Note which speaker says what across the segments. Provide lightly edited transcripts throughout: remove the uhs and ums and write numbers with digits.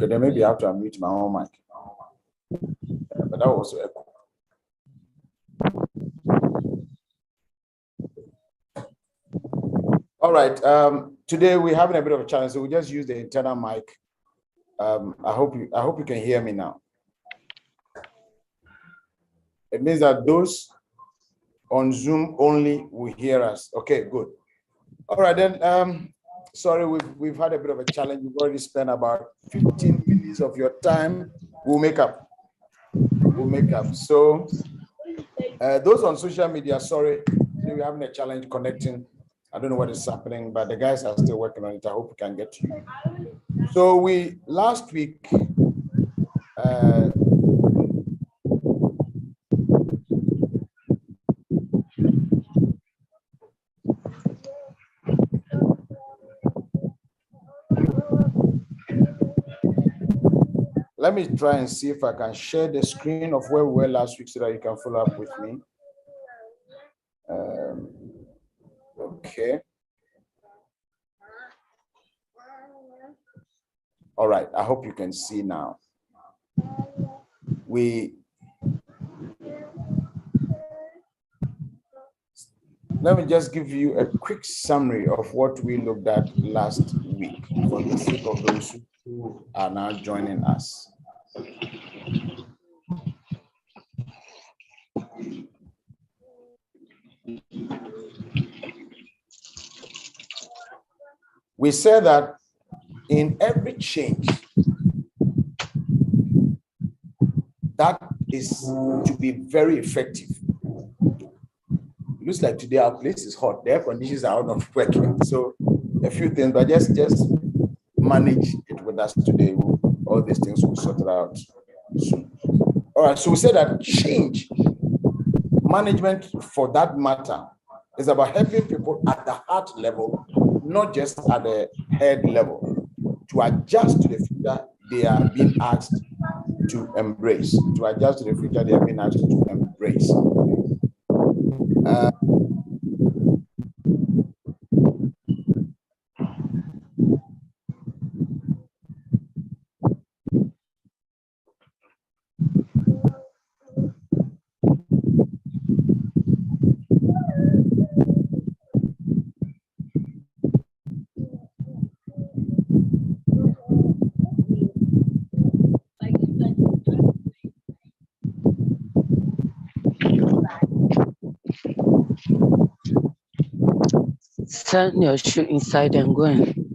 Speaker 1: Okay, then maybe I have to unmute my own mic. But that was echo. All right. Today we're having a bit of a challenge, so we just use the internal mic. I hope you can hear me now. It means that those on Zoom only will hear us. Okay, good. All right then. Sorry, we've had a bit of a challenge. We've already spent about 15 minutes of your time. We'll make up. So those on social media, sorry, we're having a challenge connecting. I don't know what is happening, but the guys are still working on it. I hope we can get to you. So last week, let me try and see if I can share the screen of where we were last week so that you can follow up with me. Okay. All right, I hope you can see now. Let me just give you a quick summary of what we looked at last week for the sake of those who are now joining us. We said that in every change that is to be very effective. It looks like today our place is hot. The air conditions are out of working. So a few things, but just manage it with us today. All these things will sort it out soon. All right, so we said that change management, for that matter, is about helping people at the heart level, not just at the head level, to adjust to the future they are being asked to embrace,
Speaker 2: Send your shoe inside and go in.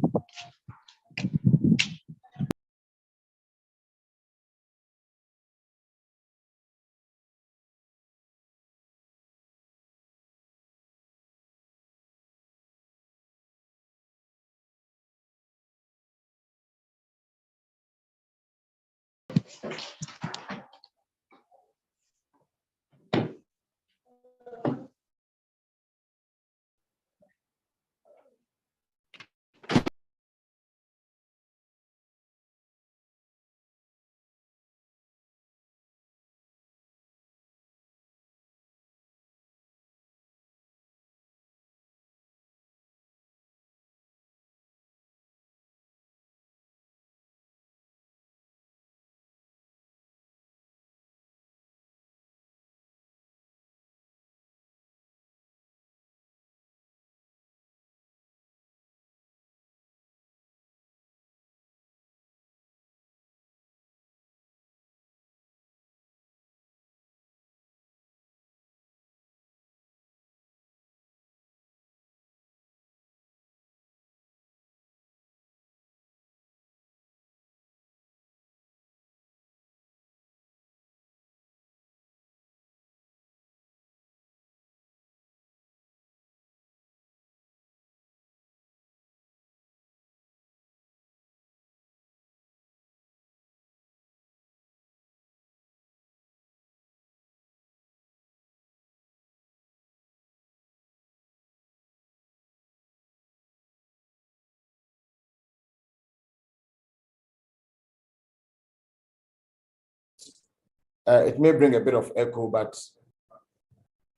Speaker 1: It may bring a bit of echo, but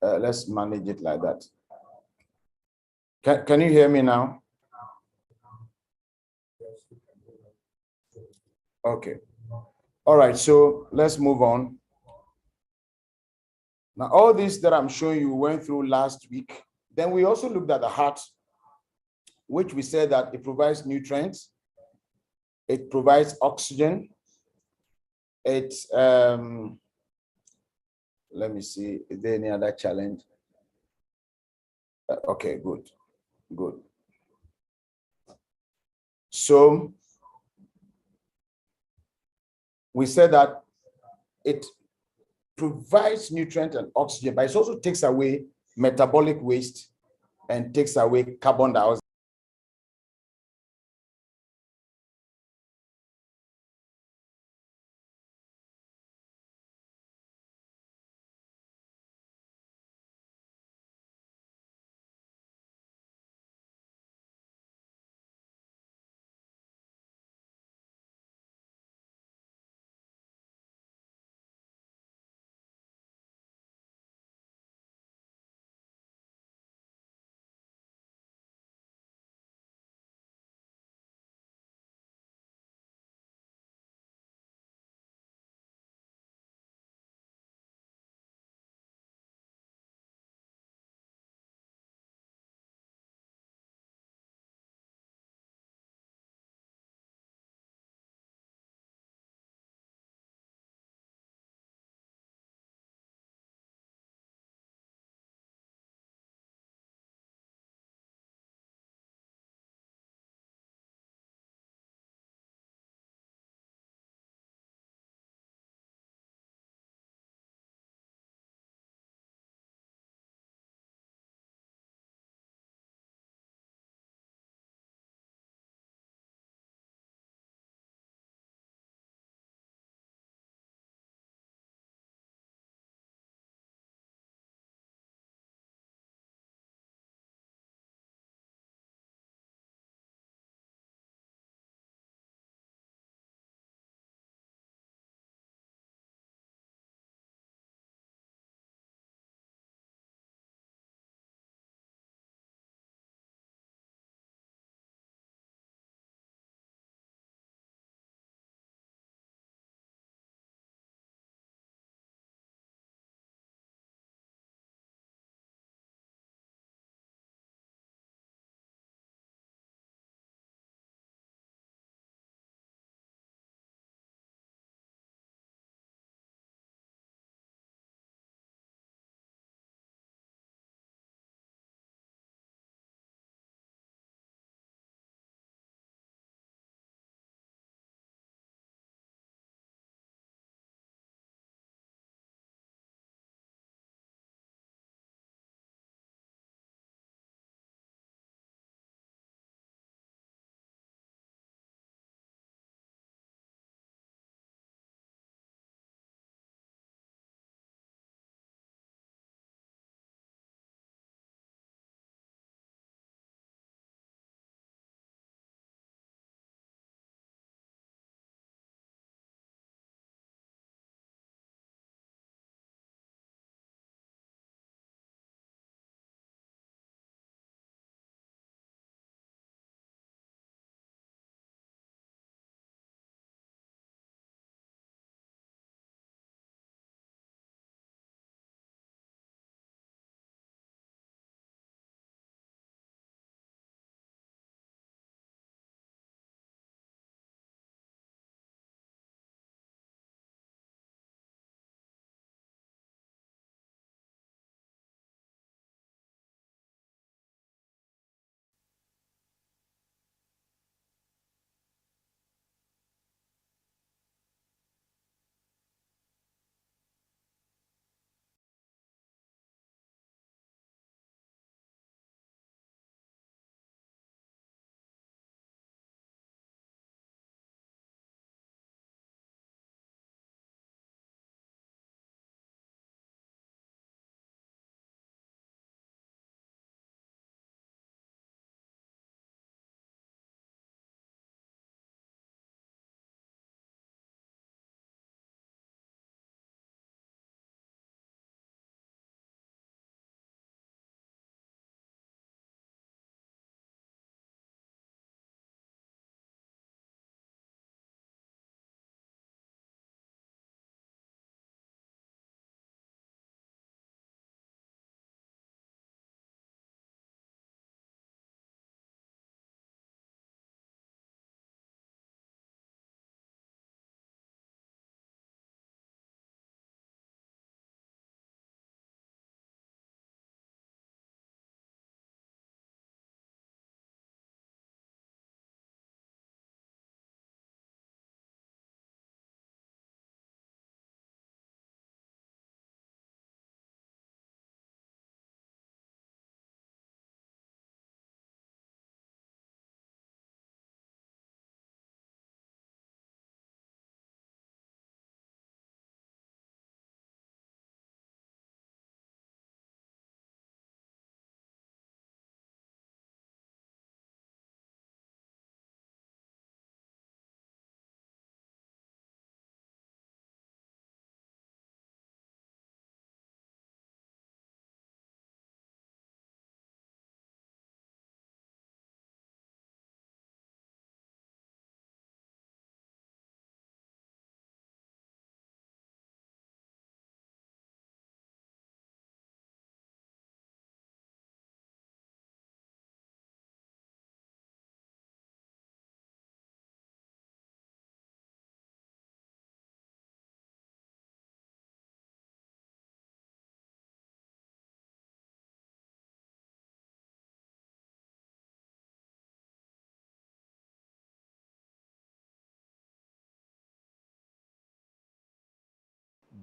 Speaker 1: let's manage it like that. Can you hear me now? Okay. All right, so let's move on. Now, all this that I'm showing you went through last week. Then we also looked at the heart, which we said that it provides nutrients, it provides oxygen, it, let me see, is there any other challenge? Okay, good, good. So we said that it provides nutrient and oxygen, but it also takes away metabolic waste and takes away carbon dioxide.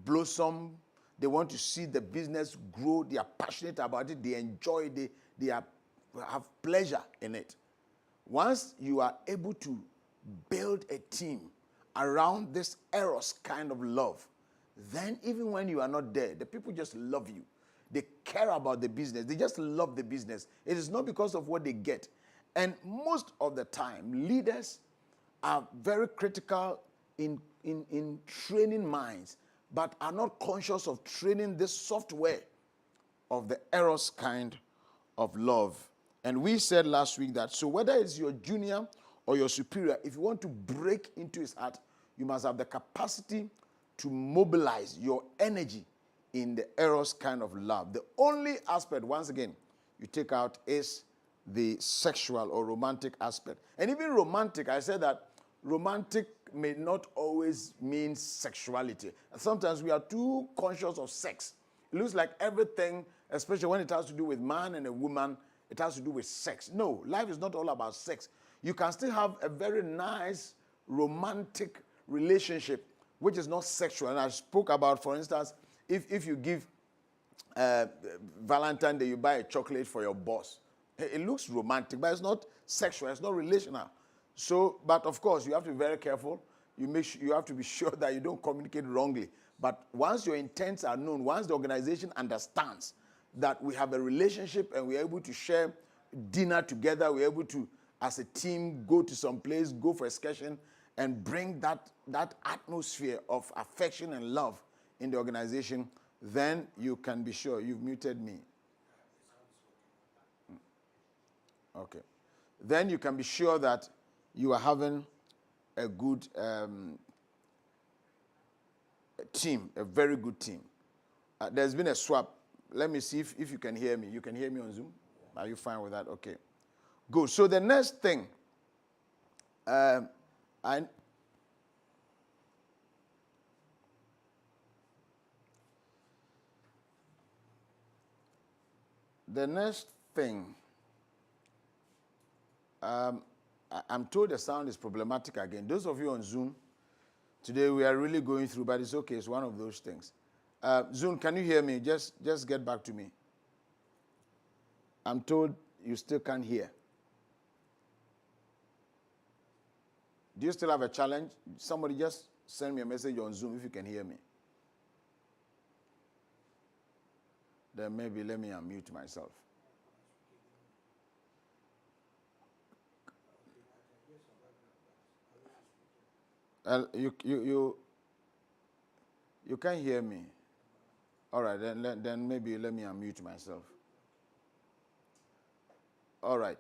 Speaker 1: blossom. They want to see the business grow. They are passionate about it. They enjoy it. They have pleasure in it. Once you are able to build a team around this eros kind of love, then even when you are not there, the people just love you. They care about the business. They just love the business. It is not because of what they get. And most of the time, leaders are very critical in training minds, but are not conscious of training this software of the eros kind of love. And we said last week that, so whether it's your junior or your superior, if you want to break into his heart, you must have the capacity to mobilize your energy in the eros kind of love. The only aspect, once again, you take out is the sexual or romantic aspect. And even romantic, I said that romantic may not always mean sexuality. And sometimes we are too conscious of sex. It looks like everything, especially when it has to do with man and a woman, it has to do with sex. No, life is not all about sex. You can still have a very nice romantic relationship which is not sexual. And I spoke about, for instance, if you give Valentine's Day, you buy a chocolate for your boss. It looks romantic, but it's not sexual. It's not relational. So, but of course, you have to be very careful. You have to be sure that you don't communicate wrongly. But once your intents are known, once the organization understands that we have a relationship and we're able to share dinner together, we're able to, as a team, go to some place, go for excursion, and bring that atmosphere of affection and love in the organization, then you can be sure. You've muted me. Okay. Then you can be sure that you are having a good team, a very good team. There's been a swap. Let me see if you can hear me. You can hear me on Zoom? Are you fine with that? Okay. Good. So the next thing, the next thing, I'm told the sound is problematic again. Those of you on Zoom, today we are really going through, but it's okay. It's one of those things. Zoom, can you hear me? Just get back to me. I'm told you still can't hear. Do you still have a challenge? Somebody just send me a message on Zoom if you can hear me. Then maybe let me unmute myself. You can't hear me. All right, then maybe let me unmute myself. All right.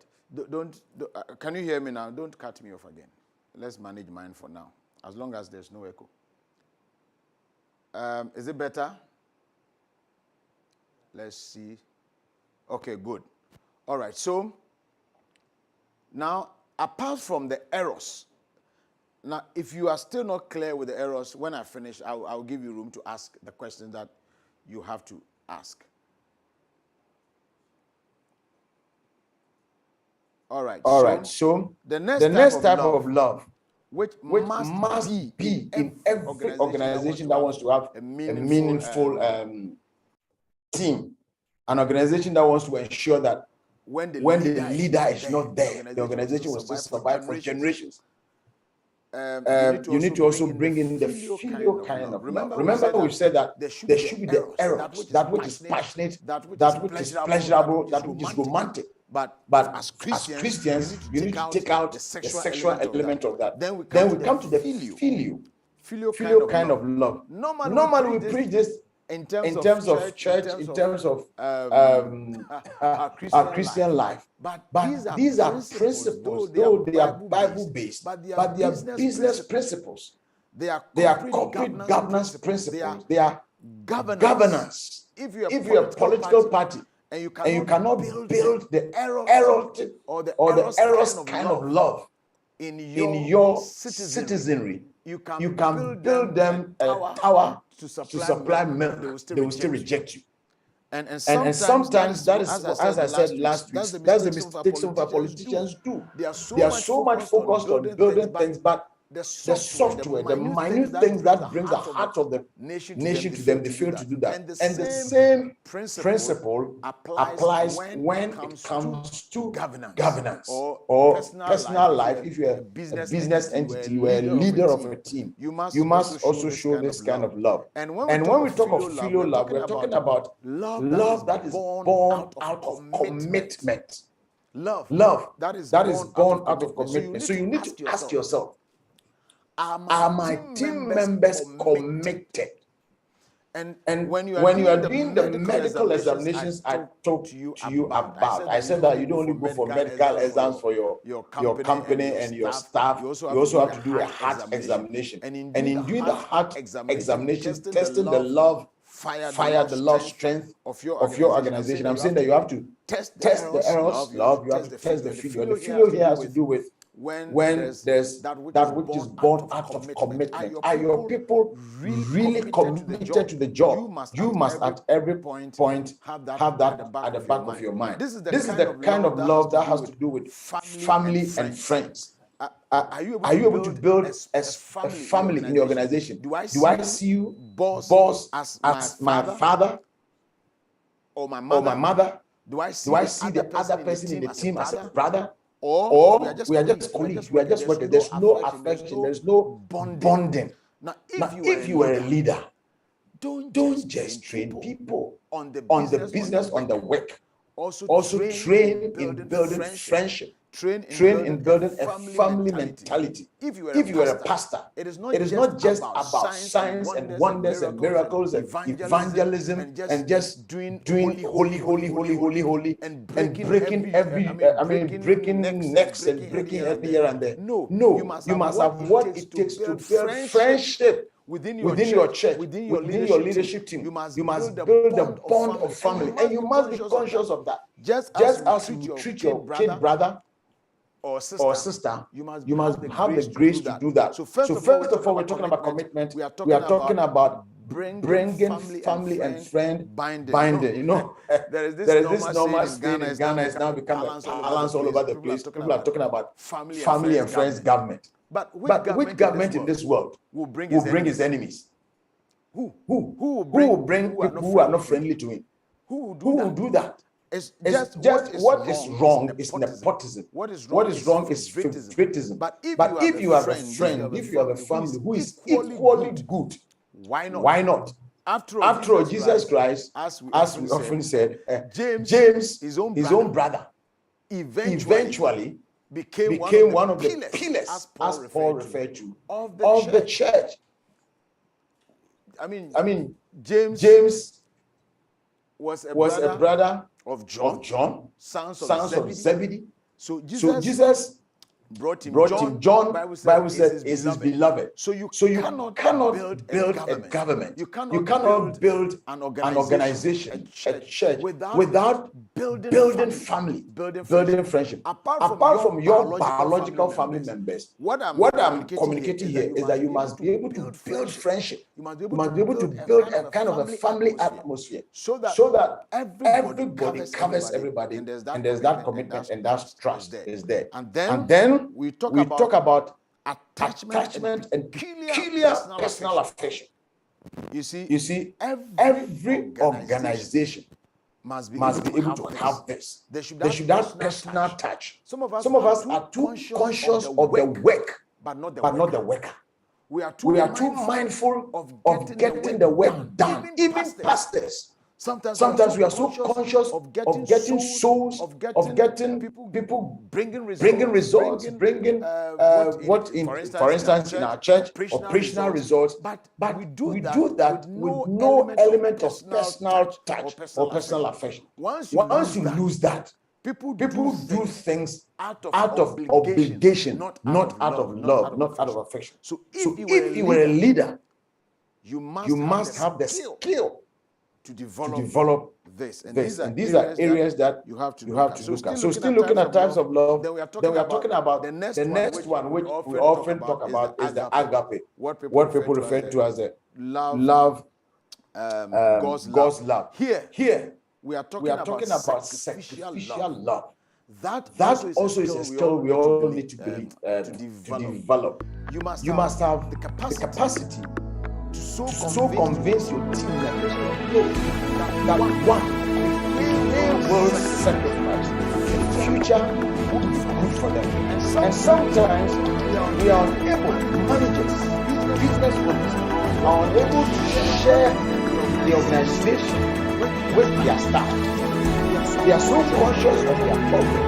Speaker 1: Can you hear me now? Don't cut me off again. Let's manage mine for now, as long as there's no echo. Is it better? Let's see. Okay, good. All right, so now, apart from the eros, now, if you are still not clear with the eros, when I finish, I'll give you room to ask the question that you have to ask. All right. So the next type of love, which must be in every organization that wants to have a meaningful team, an organization that wants to ensure that when the leader is not there, the organization will still survive for generations. You need to also bring in the filial kind of love. Remember we've said that there should be the eros, that which is passionate, that which is pleasurable, that which is romantic. But as Christians, you need to take out the sexual element of that. Then we come to the filial kind of love. Normally we preach this in terms of church, in terms of our Christian life. But these are principles, though they are Bible-based, but they are business principles. They are corporate governance principles. They are governance. If you're a political party, and you cannot build the erotic or the eros kind of love in your citizenry, you can build them a tower to supply milk. They will still reject you. And sometimes that is, as I said last week, that's the mistake some of our politicians do. They are so much focused on building things, but the software, the minute things that brings the heart of the nation to them, they fail to do that. And the same principle applies when it comes to governance or personal life. If you're a business entity, you are a leader of a team, you must also show this kind of love. And when we talk of filial love, we're talking about love that is born out of commitment. Love that is born out of commitment. So you need to ask yourself, are my team members committed? And when you are doing the medical examinations I talked to you about, I said that you don't only go for medical exams for your company and your staff. You also have to do a heart examination. And in doing the heart examination, testing the love fire, the love strength of your organization, I'm saying that you have to test the errors, love. You have to test the filial. The filial here has to do with when there's that which is born out of commitment. Are your people really committed to the job? You must at every point have that at the back of your mind. This is the kind of love that has to do with family and friends. Are you able to build a family in the organization? Do I see you boss as my father or my mother? Do I see the other person in the team as a brother? Or we are just colleagues, we are just workers. There's no affection, there's no bonding. Now, if you were a leader, don't just train people on the business, on the work. Also train in building friendship. Train in building a family mentality. If you are a pastor, it is not just about signs and wonders and miracles and evangelism and just doing holy and breaking breaking necks and breaking every here and there. No, you must have what it takes to build friendship within your church, within your leadership team. You must build a bond of family, and you must be conscious of that. Just as you treat your kid brother or sister, you must have the grace to do that. So first of all, we're talking about commitment. We are talking about bringing family and friend binding. You know, there is this normal saying in Ghana. It's now become a balance all over the place. People are talking about family and friends government. But which government in this world will bring his enemies? Who will bring people who are not friendly to him? Who will do that? It's just what is wrong is nepotism. What is wrong is favoritism. But if you have a friend, if you have a family who is equally good, why not? After all, Jesus Christ, as we often said, James, his own brother, eventually became one of the pillars, as Paul referred to, of the church. I mean, James was a brother of John, sons of Zebedee. So Jesus brought him John. Bible says is his beloved. So you cannot build a government. You cannot build an organization, a church without building family, building friendship. Apart from your biological family members, what I'm communicating here is that you must be able to build friendship. You must be able to build a kind of a family atmosphere so that everybody covers everybody, and there's that commitment and that trust is there. And then we talk about attachment and peculiar personal affection. You see, every organization must be able to have this. They should have personal touch. Some of us are too conscious of the work, but not the worker. We are too mindful of getting the work done. Even pastors. Sometimes we are so conscious of getting souls, of getting people bringing results, for instance, in our church, operational results. But we do that with no element of personal touch or personal affection. Once you lose that, people do things out of obligation, not out of love, not out of affection. So if you were a leader, you must have the skill to develop this. And these are areas that you have to look at. So still looking at types of love, then we are talking about the next one, which we often talk about, is the agape, what people refer to as the love, God's love. Here we are talking about sacrificial love. That also is a skill we all need to develop. you must have the capacity to so convince your team members that one, if they will sacrifice, the future will be good for them. And sometimes we are unable, managers, business owners, are unable to share the organization with their staff. They are so conscious of their problem,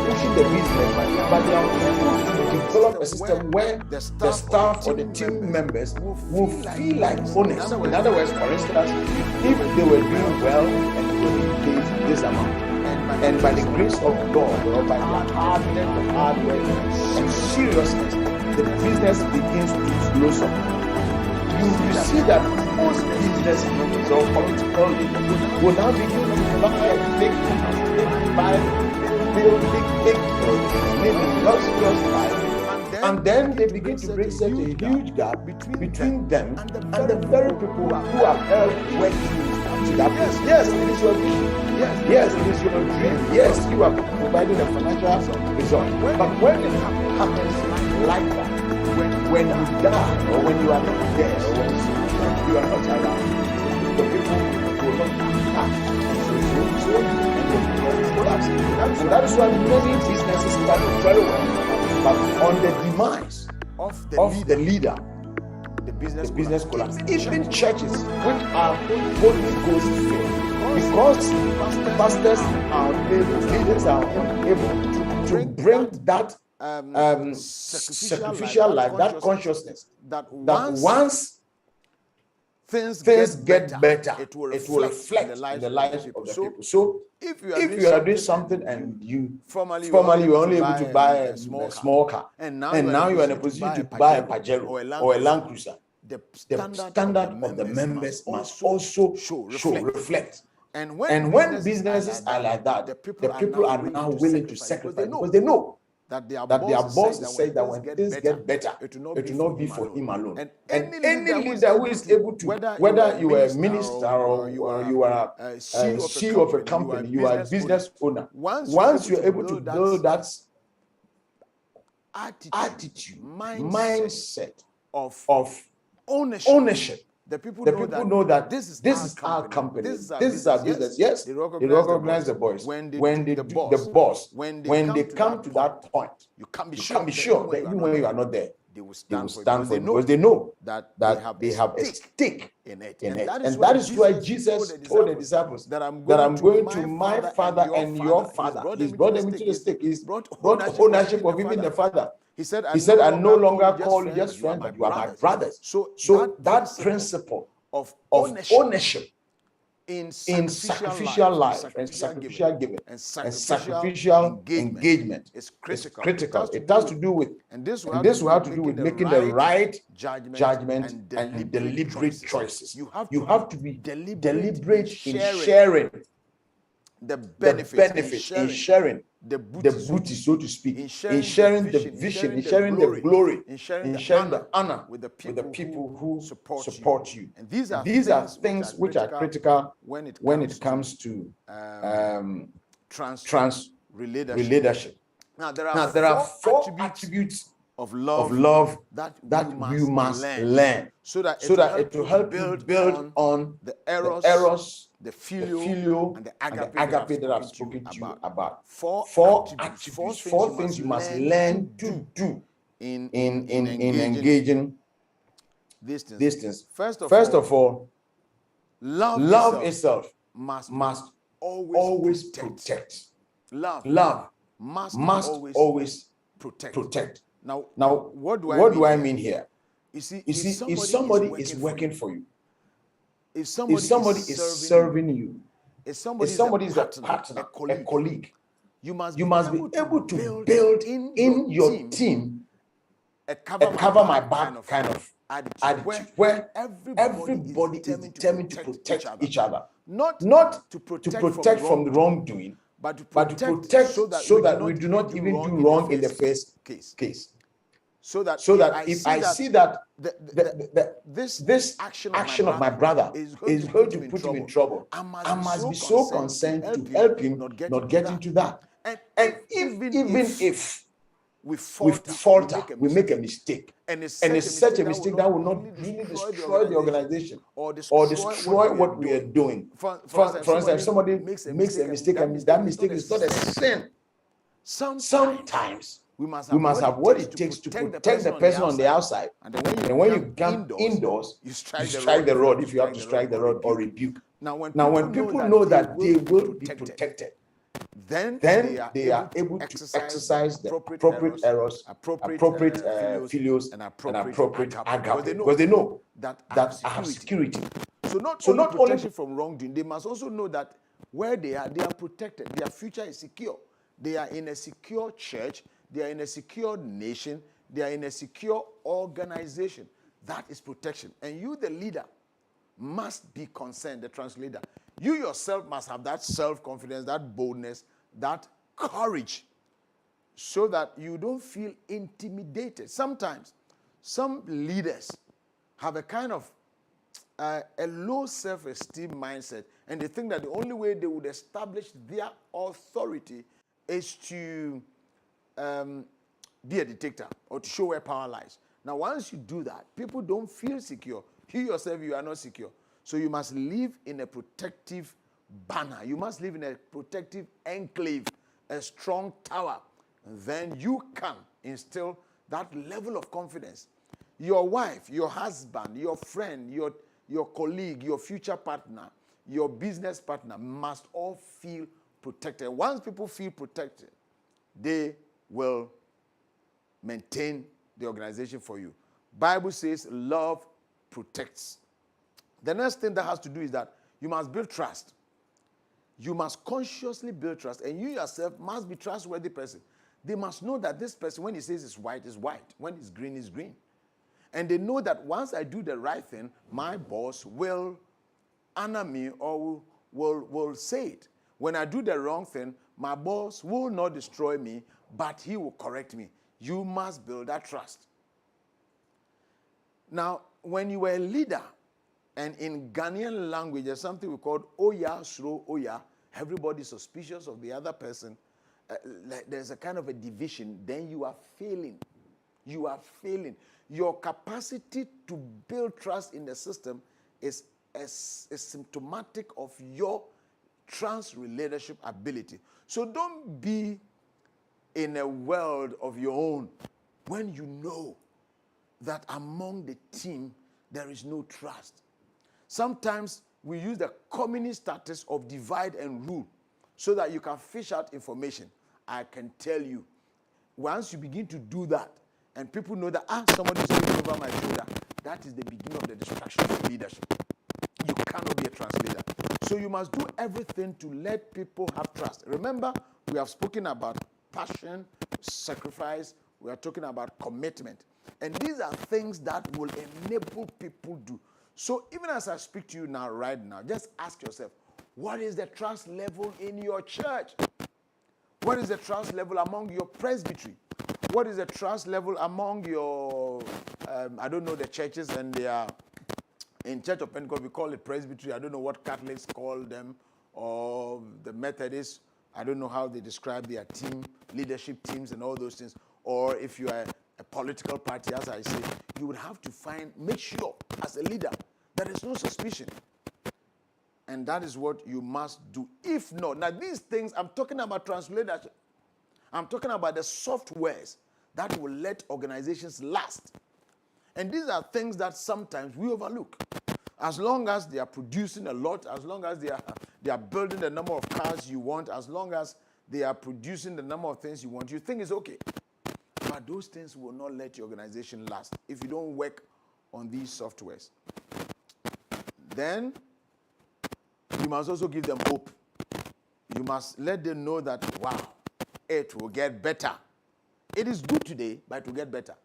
Speaker 1: pushing the business, but they are unable to develop a system where the staff or the team members will feel like owners. In other words, for instance, if they were doing well and they were being paid this amount, and by the grace of God or by their hard work and seriousness, the business begins to blossom. You see that most business leaders or political leaders will now begin to buy big living luxurious life. And then they begin to bring such a huge gap between them and the very people who have helped work to that place. Yes, it is your vision. Yes, it is your dream. Yes, you are providing a financial result. But when it happens like that, when you die or when you are not there or when you are not around, the people will not act. And that is why many businesses started very well. But on the demise of the leader, the business collapse. Even churches which are Holy Ghost filled, because pastors are leaders are unable to bring that sacrificial life, that consciousness, that once things get better, it will reflect in the lives of the people. So if you are doing something and you formerly you were only able to buy a small car, and now you are in a position to buy a Pajero or a Land Cruiser, the standard of the members must also reflect. And when businesses are like that, the people are now willing to sacrifice because they know that their boss is saying that when things get better, it will not be for him alone. And any leader who is able to, whether you are a minister or you are a CEO of a company, you are a business owner, once you are able to build that attitude, mindset of ownership, the people know that this is our company, this is our business. Yes, they recognize the boys. When they come to that point, you can't be sure that even when you are not there, they will stand for it because they know that they have a stake in it. And that is why Jesus told the disciples that I'm going to my Father and your Father. He's brought them into the stake. He's brought ownership of even the Father. He said, I no longer call you just friends, but you are my brothers. So that principle of ownership in sacrificial life and sacrificial giving and sacrificial engagement is critical. It has to do with, and this will have to do with making the right judgment and deliberate choices. You have to be deliberate in sharing the benefits, in sharing the booty, so to speak, in sharing the vision, in sharing the glory, in sharing the honor with the people who support you. And these are things which are critical when it comes to transreladership. Now, there are four attributes of love that you must learn so that it will help you build on the eros, the phileo, and the agape that I've spoken to you about. Four attributes, four things you must learn to do in engaging these things. First of all, love itself must always protect. Love must always protect. Now, what do I mean here? You see, if somebody is working for you, if somebody is serving you, if somebody is a partner, a colleague, you must be able to build in your team a cover my back kind of attitude where everybody is determined to protect each other, not to protect from the wrongdoing, but to protect so that we do not even do wrong in the first case. So that if I see that this action of my brother is going to put him in trouble, I must be so concerned to help him not get into that. And even if we falter, we make a mistake. And it's such a mistake that will not really destroy the organization or destroy what we are doing. For instance, if somebody makes a mistake and that mistake is not a sin, sometimes we must have what it takes to protect the person on the outside. And when you come indoors, you strike the rod if you have to strike the rod or rebuke. Now, when people know that they will be protected, then they are able to exercise the appropriate errors, appropriate filios, and appropriate agape, because they know that I have security. So not only from wrongdoing, they must also know that where they are protected. Their future is secure. They are in a secure church. They are in a secure nation. They are in a secure organization. That is protection. And you, the leader, must be concerned, the translator. You yourself must have that self-confidence, that boldness, that courage, so that you don't feel intimidated. Sometimes, some leaders have a kind of a low self-esteem mindset, and they think that the only way they would establish their authority is to be a dictator or to show where power lies. Now, once you do that, people don't feel secure. You yourself, you are not secure. So you must live in a protective banner. You must live in a protective enclave, a strong tower. And then you can instill that level of confidence. Your wife, your husband, your friend, your colleague, your future partner, your business partner must all feel protected. Once people feel protected, they will maintain the organization for you. Bible says love protects. The next thing that has to do is that you must build trust. You must consciously build trust, and you yourself must be a trustworthy person. They must know that this person, when he says it's white, is white. When it's green, is green. And they know that once I do the right thing, my boss will honor me or will say it. When I do the wrong thing, my boss will not destroy me, but he will correct me. You must build that trust. Now, when you are a leader, and in Ghanaian language, there's something we call Oya, Sro, Oya. Everybody's suspicious of the other person. Like there's a kind of a division. Then you are failing. You are failing. Your capacity to build trust in the system is symptomatic of your trans-reladership ability. So don't be in a world of your own when you know that among the team there is no trust. Sometimes we use the communist status of divide and rule so that you can fish out information. I can tell you, once you begin to do that, and people know that, somebody is looking over my shoulder, that is the beginning of the destruction of leadership. You cannot be a translator. So you must do everything to let people have trust. Remember, we have spoken about passion, sacrifice, we are talking about commitment. And these are things that will enable people to do. So even as I speak to you now, right now, just ask yourself, what is the trust level in your church? What is the trust level among your presbytery? What is the trust level among your, the churches, and they are, in Church of Pentecost, we call it presbytery. I don't know what Catholics call them, or the Methodists. I don't know how they describe their team, leadership teams and all those things. Or if you are a political party, as I say, you would have to make sure as a leader there is no suspicion. And that is what you must do. If not, now these things, I'm talking about translatorship. I'm talking about the softwares that will let organizations last. And these are things that sometimes we overlook. As long as they are producing a lot, as long as they are building the number of cars you want, as long as they are producing the number of things you want, you think it's okay. But those things will not let your organization last if you don't work on these softwares. Then you must also give them hope. You must let them know that, wow, it will get better. It is good today, but it will get better.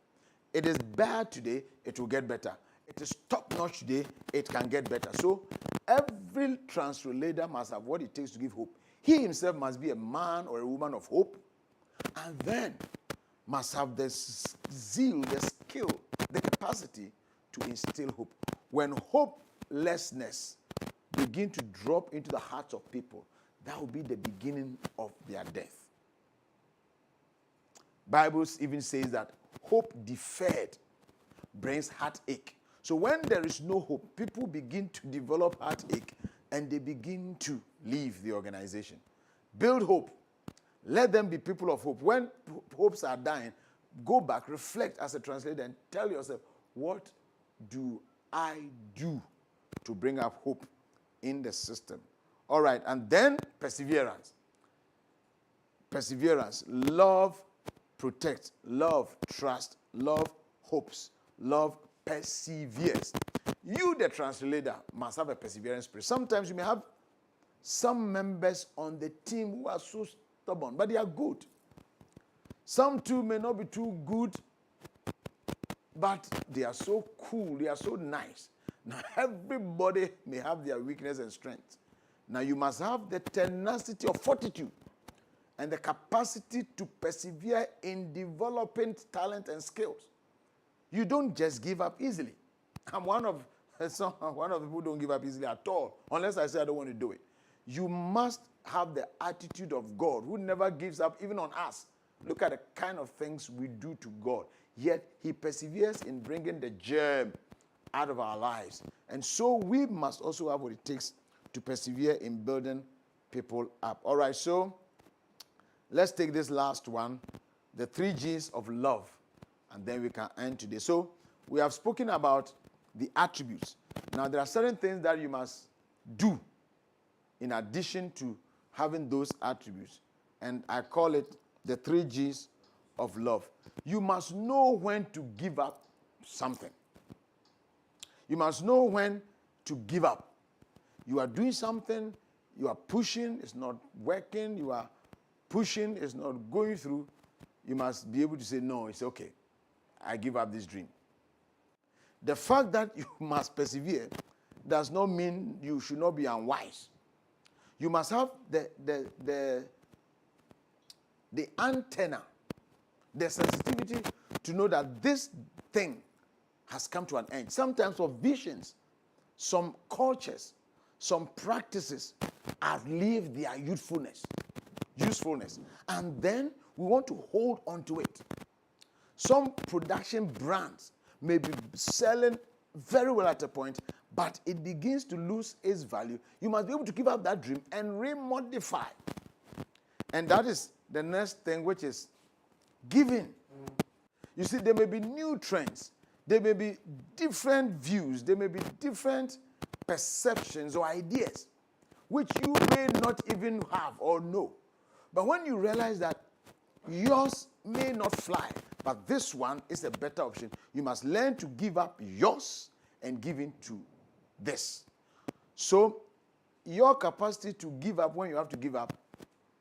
Speaker 1: It is bad today, it will get better. It is top-notch today, it can get better. So every translator must have what it takes to give hope. He himself must be a man or a woman of hope, and then must have the zeal, the skill, the capacity to instill hope. When hopelessness begin to drop into the hearts of people, that will be the beginning of their death. Bible even says that hope deferred brings heartache. So when there is no hope, people begin to develop heartache and they begin to leave the organization. Build hope. Let them be people of hope. When hopes are dying, go back, reflect as a translator, and tell yourself, what do I do to bring up hope in the system? All right, and then perseverance. Perseverance. Love protects. Love trust. Love hopes. Love perseveres. You, the translator, must have a perseverance spirit. Sometimes you may have some members on the team who are so stubborn, but they are good. Some too may not be too good, but they are so cool, they are so nice. Now, everybody may have their weakness and strength. Now, you must have the tenacity of fortitude and the capacity to persevere in developing talent and skills. You don't just give up easily. I'm one of the people who don't give up easily at all, unless I say I don't want to do it. You must have the attitude of God, who never gives up, even on us. Look at the kind of things we do to God. Yet he perseveres in bringing the germ out of our lives. And so we must also have what it takes to persevere in building people up. All right, so let's take this last one, the 3 G's of love, and then we can end today. So we have spoken about the attributes. Now, there are certain things that you must do in addition to having those attributes. And I call it the 3 G's of love. You must know when to give up something. You must know when to give up. You are doing something, you are pushing, it's not working, you are pushing, it's not going through. You must be able to say, no, it's okay. I give up this dream. The fact that you must persevere does not mean you should not be unwise. You must have the antenna, the sensitivity to know that this thing has come to an end. Sometimes for visions, some cultures, some practices outlive their usefulness. And then we want to hold on to it. Some production brands may be selling very well at a point, but it begins to lose its value. You must be able to give up that dream and remodify. And that is the next thing, which is giving. You see, there may be new trends. There may be different views. There may be different perceptions or ideas, which you may not even have or know. But when you realize that yours may not fly, but this one is a better option, you must learn to give up yours and give in to this. So your capacity to give up when you have to give up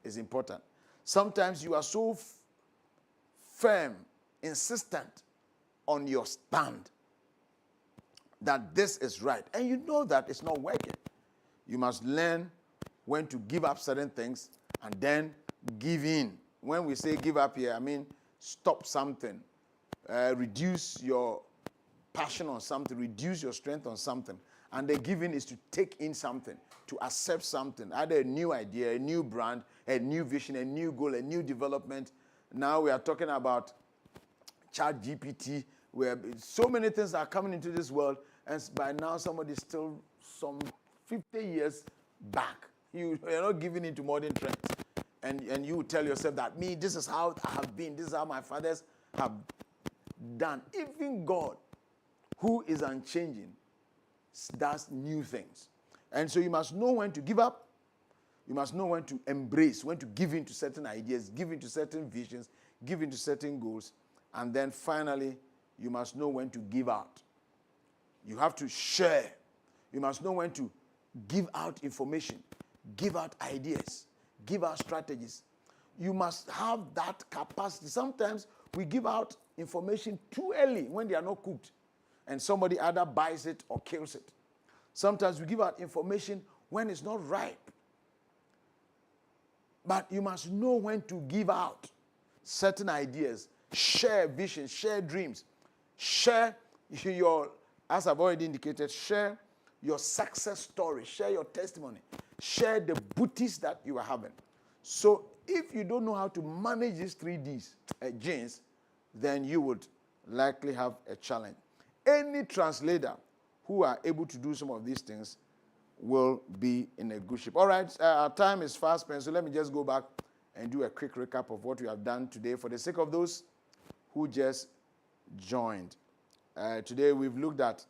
Speaker 1: is important. Sometimes you are so firm, insistent on your stand that this is right, and you know that it's not working. You must learn when to give up certain things and then give in. When we say give up here, I mean stop something, reduce your passion on something, reduce your strength on something. And the giving is to take in something, to accept something, either a new idea, a new brand, a new vision, a new goal, a new development. Now we are talking about ChatGPT, where so many things are coming into this world, and by now somebody's still some 50 years back. You're not giving into modern trends. And you tell yourself that, this is how I have been, this is how my fathers have done. Even God, who is unchanging, does new things. And so you must know when to give up. You must know when to embrace, when to give in to certain ideas, give in to certain visions, give in to certain goals. And then finally, you must know when to give out. You have to share. You must know when to give out information, give out ideas, give out strategies. You must have that capacity. Sometimes we give out information too early when they are not cooked, and somebody either buys it or kills it. Sometimes we give out information when it's not ripe. But you must know when to give out certain ideas, share visions, share dreams, share your, as I've already indicated, share your success story, share your testimony, share the booties that you are having. So If you don't know how to manage these 3Ds, genes, then you would likely have a challenge. Any translator who are able to do some of these things will be in a good shape. All right, our time is fast spent, so let me just go back and do a quick recap of what we have done today for the sake of those who just joined. Today we've looked at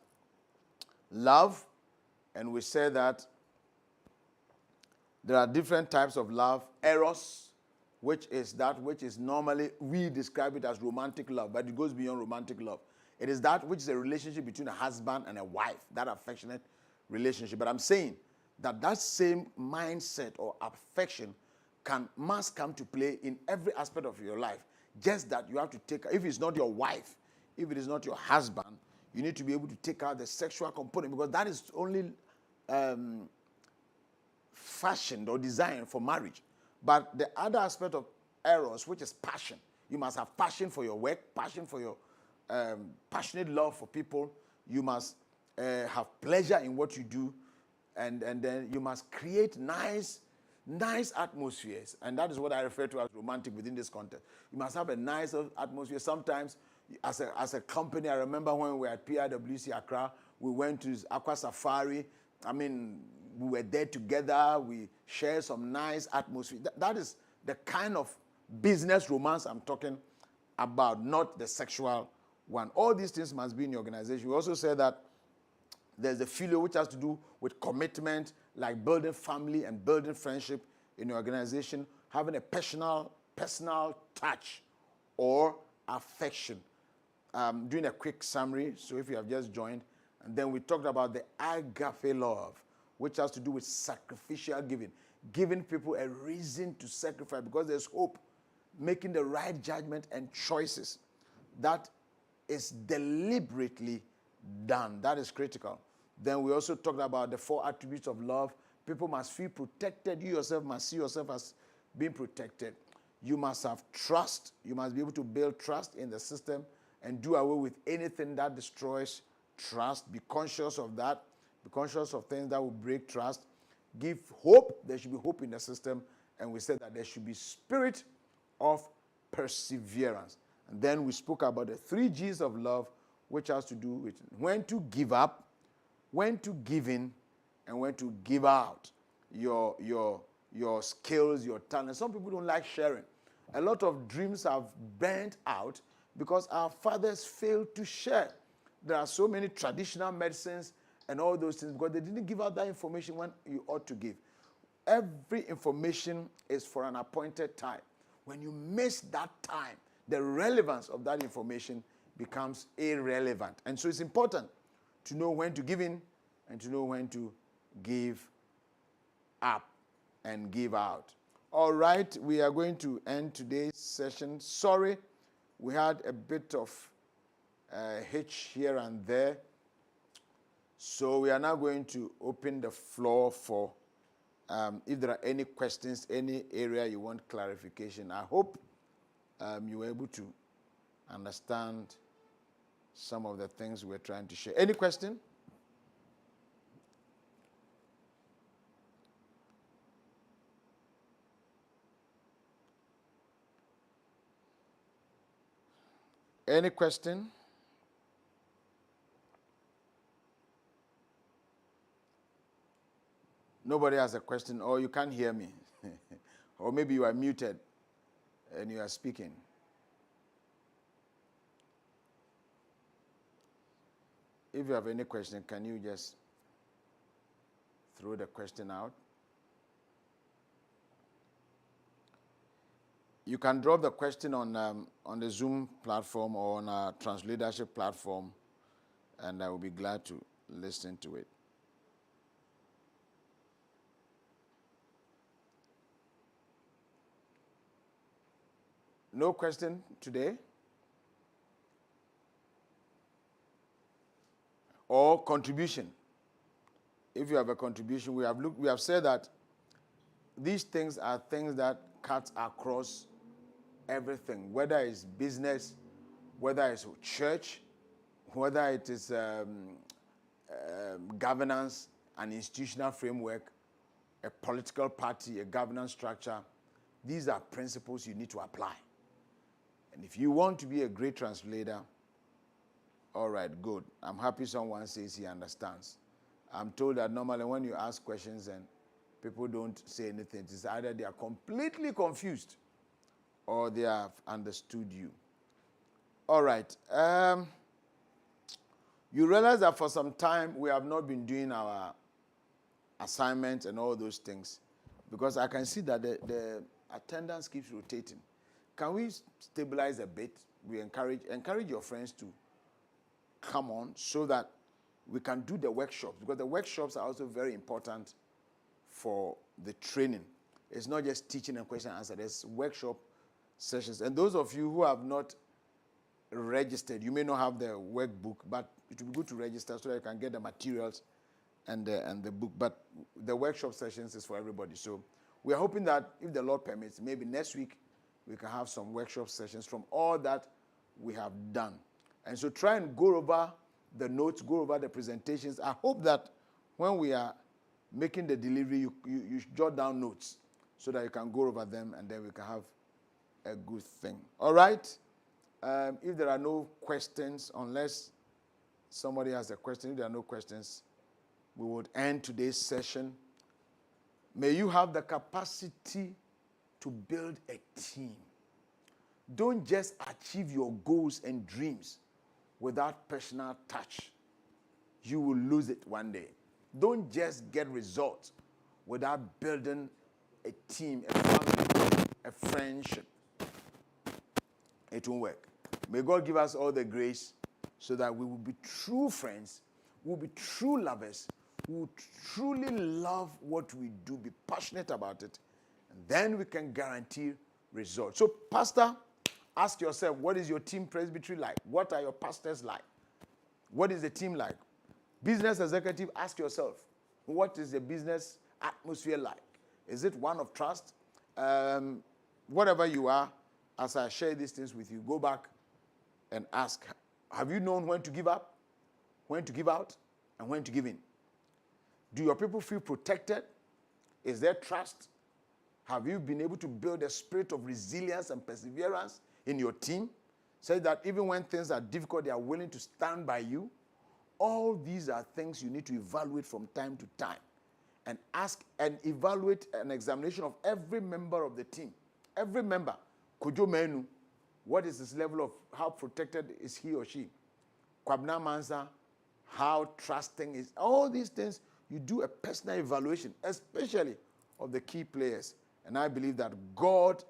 Speaker 1: love, and we said that there are different types of love. Eros, which is that which is normally, we describe it as romantic love, but it goes beyond romantic love. It is that which is a relationship between a husband and a wife, that affectionate relationship. But I'm saying that that same mindset or affection must come to play in every aspect of your life. Just that you have to take, if it's not your wife, if it is not your husband, you need to be able to take out the sexual component, because that is only fashioned or designed for marriage. But the other aspect of eros, which is passion, you must have passion for your work, passion for your passionate love for people. You must have pleasure in what you do, and then you must create nice atmospheres, and that is what I refer to as romantic within this context. You must have a nice atmosphere. Sometimes, as a company, I remember when we were at PIWC Accra, we went to Acquah Safari. I mean, we were there together. We shared some nice atmosphere. That is the kind of business romance I'm talking about, not the sexual one. All these things must be in your organization. We also said that there's the phileo, which has to do with commitment, like building family and building friendship in your organization, having a personal touch or affection. Doing a quick summary, so if you have just joined, and then we talked about the agape love, which has to do with sacrificial giving people a reason to sacrifice because there's hope, making the right judgment and choices. That is deliberately done. That is critical. Then we also talked about the 4 attributes of love. People must feel protected. You yourself must see yourself as being protected. You must have trust. You must be able to build trust in the system and do away with anything that destroys trust. Be conscious of that. Be conscious of things that will break trust. Give hope. There should be hope in the system. And we said that there should be spirit of perseverance. And then we spoke about the 3 G's of love, which has to do with when to give up, when to give in, and when to give out your skills, your talents. Some people don't like sharing. A lot of dreams have burnt out because our fathers failed to share. There are so many traditional medicines and all those things because they didn't give out that information when you ought to give. Every information is for an appointed time. When you miss that time, the relevance of that information becomes irrelevant. And so it's important to know when to give in and to know when to give up and give out. All right, we are going to end today's session. Sorry, we had a bit of hitch here and there. So we are now going to open the floor for if there are any questions, any area you want clarification. I hope you were able to understand some of the things we're trying to share. Any question? Any question? Nobody has a question, or you can't hear me. Or maybe you are muted and you are speaking. If you have any question, can you just throw the question out? You can drop the question on the Zoom platform or on our Transreladership platform, and I will be glad to listen to it. No question today? Or contribution? If you have a contribution, we have said that these things are things that cut across everything, whether it's business, whether it's church, whether it is governance, an institutional framework, a political party, a governance structure. These are principles you need to apply. And if you want to be a great translator, all right, good. I'm happy someone says he understands. I'm told that normally when you ask questions and people don't say anything, it's either they are completely confused or they have understood you. All right. You realize that for some time we have not been doing our assignments and all those things because I can see that the attendance keeps rotating. Can we stabilize a bit? We encourage your friends to come on so that we can do the workshops, because the workshops are also very important for the training. It's not just teaching and question and answer. There's workshop sessions. And those of you who have not registered, you may not have the workbook, but it will be good to register so that you can get the materials and the book. But the workshop sessions is for everybody. So we are hoping that if the Lord permits, maybe next week we can have some workshop sessions from all that we have done. And so try and go over the notes, go over the presentations. I hope that when we are making the delivery, you jot down notes so that you can go over them and then we can have a good thing. All right? If there are no questions, unless somebody has a question, if there are no questions, we would end today's session. May you have the capacity to build a team. Don't just achieve your goals and dreams without personal touch. You will lose it one day. Don't just get results without building a team, a family, a friendship. It won't work. May God give us all the grace so that we will be true friends, we will be true lovers, we will truly love what we do, be passionate about it, and then we can guarantee results. So, Pastor, ask yourself, what is your team presbytery like? What are your pastors like? What is the team like? Business executive, ask yourself, what is the business atmosphere like? Is it one of trust? Whatever you are, as I share these things with you, go back and ask, have you known when to give up, when to give out, and when to give in? Do your people feel protected? Is there trust? Have you been able to build a spirit of resilience and perseverance in your team? So that even when things are difficult, they are willing to stand by you? All these are things you need to evaluate from time to time. And ask and evaluate an examination of every member of the team. Every member. Kojo Menu, what is his level of, how protected is he or she? Kwabna Mansa, how trusting is, all these things, you do a personal evaluation, especially of the key players. And I believe that God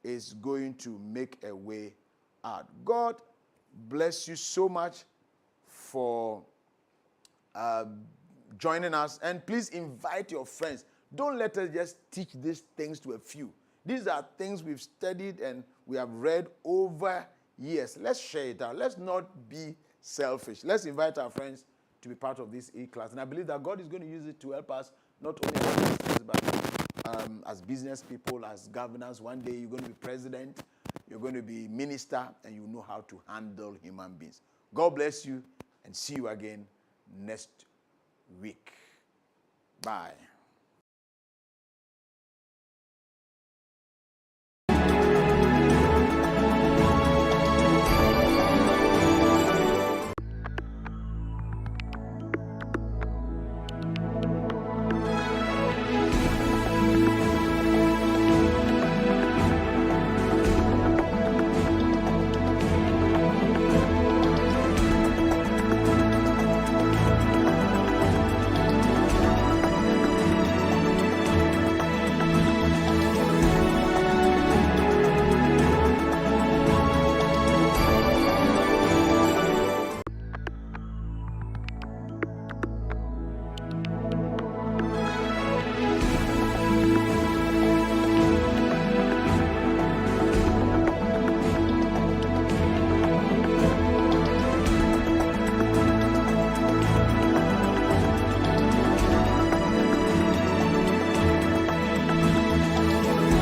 Speaker 1: is going to make a way out. God bless you so much for joining us. And please invite your friends. Don't let us just teach these things to a few. These are things we've studied and we have read over years. Let's share it out. Let's not be selfish. Let's invite our friends to be part of this E-Class. And I believe that God is going to use it to help us, not only as Christians, but as business people, as governors. One day you're going to be president, you're going to be minister, and you know how to handle human beings. God bless you, and see you again next week. Bye.